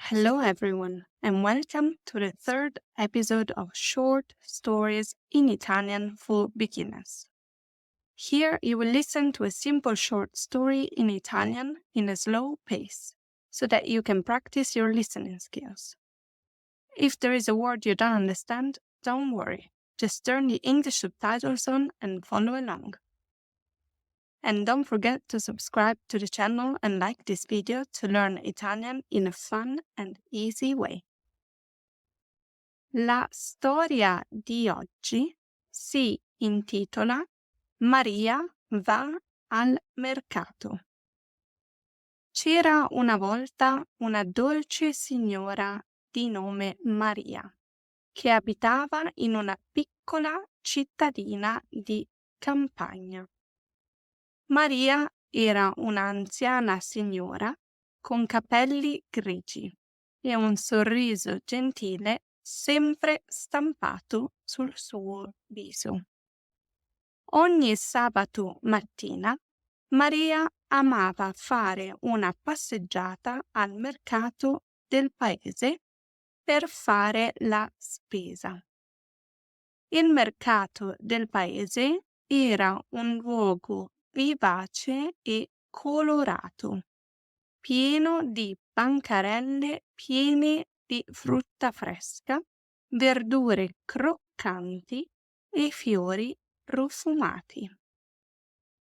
Hello, everyone, and welcome to the third episode of Short Stories in Italian for Beginners. Here you will listen to a simple short story in Italian in a slow pace so that you can practice your listening skills. If there is a word you don't understand, don't worry. Just turn the English subtitles on and follow along. And don't forget to subscribe to the channel and like this video to learn Italian in a fun and easy way. La storia di oggi si intitola Maria va al mercato. C'era una volta una dolce signora di nome Maria che abitava in una piccola cittadina di campagna. Maria era un'anziana signora con capelli grigi e un sorriso gentile sempre stampato sul suo viso. Ogni sabato mattina Maria amava fare una passeggiata al mercato del paese per fare la spesa. Il mercato del paese era un luogo vivace e colorato, pieno di bancarelle piene di frutta fresca, verdure croccanti e fiori profumati.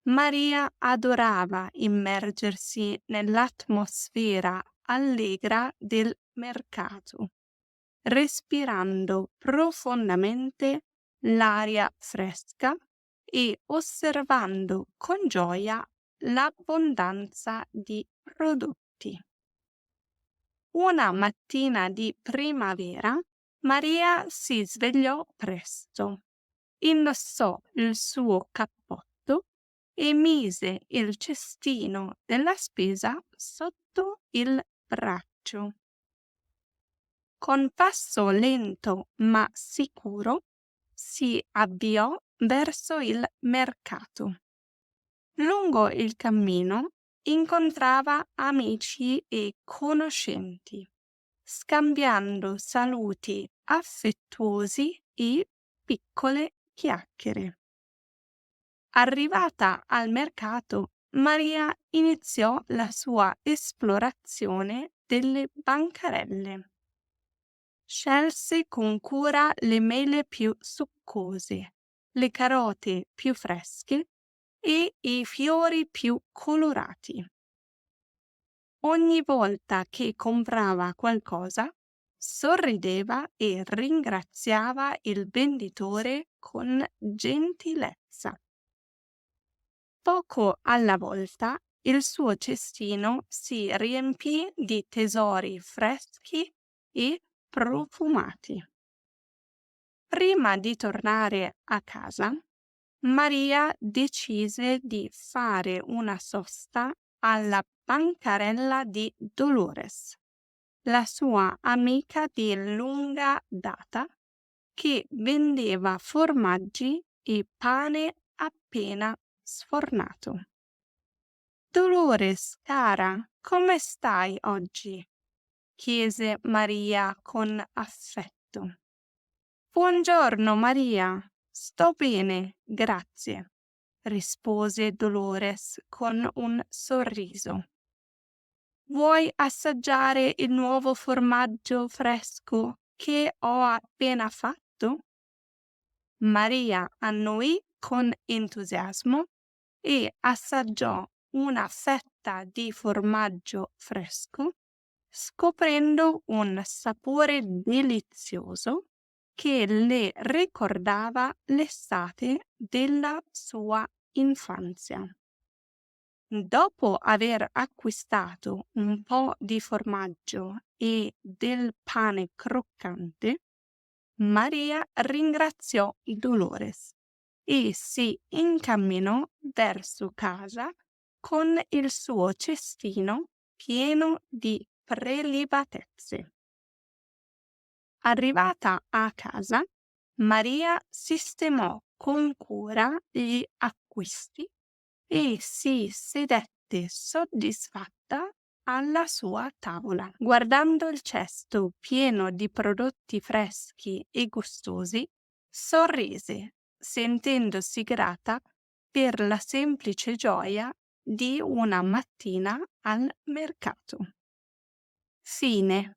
Maria adorava immergersi nell'atmosfera allegra del mercato, respirando profondamente l'aria fresca e osservando con gioia l'abbondanza di prodotti. Una mattina di primavera Maria si svegliò presto, indossò il suo cappotto e mise il cestino della spesa sotto il braccio. Con passo lento ma sicuro si avviò verso il mercato. Lungo il cammino incontrava amici e conoscenti, scambiando saluti affettuosi e piccole chiacchiere. Arrivata al mercato, Maria iniziò la sua esplorazione delle bancarelle. Scelse con cura le mele più succose, le carote più fresche e i fiori più colorati. Ogni volta che comprava qualcosa, sorrideva e ringraziava il venditore con gentilezza. Poco alla volta il suo cestino si riempì di tesori freschi e profumati. Prima di tornare a casa, Maria decise di fare una sosta alla bancarella di Dolores, la sua amica di lunga data, che vendeva formaggi e pane appena sfornato. Dolores, cara, come stai oggi? Chiese Maria con affetto. Buongiorno, Maria. Sto bene, grazie, rispose Dolores con un sorriso. Vuoi assaggiare il nuovo formaggio fresco che ho appena fatto? Maria annuì con entusiasmo e assaggiò una fetta di formaggio fresco, scoprendo un sapore delizioso che le ricordava l'estate della sua infanzia. Dopo aver acquistato un po' di formaggio e del pane croccante, Maria ringraziò Dolores e si incamminò verso casa con il suo cestino pieno di prelibatezze. Arrivata a casa, Maria sistemò con cura gli acquisti e si sedette soddisfatta alla sua tavola. Guardando il cesto pieno di prodotti freschi e gustosi, sorrise, sentendosi grata per la semplice gioia di una mattina al mercato. Fine.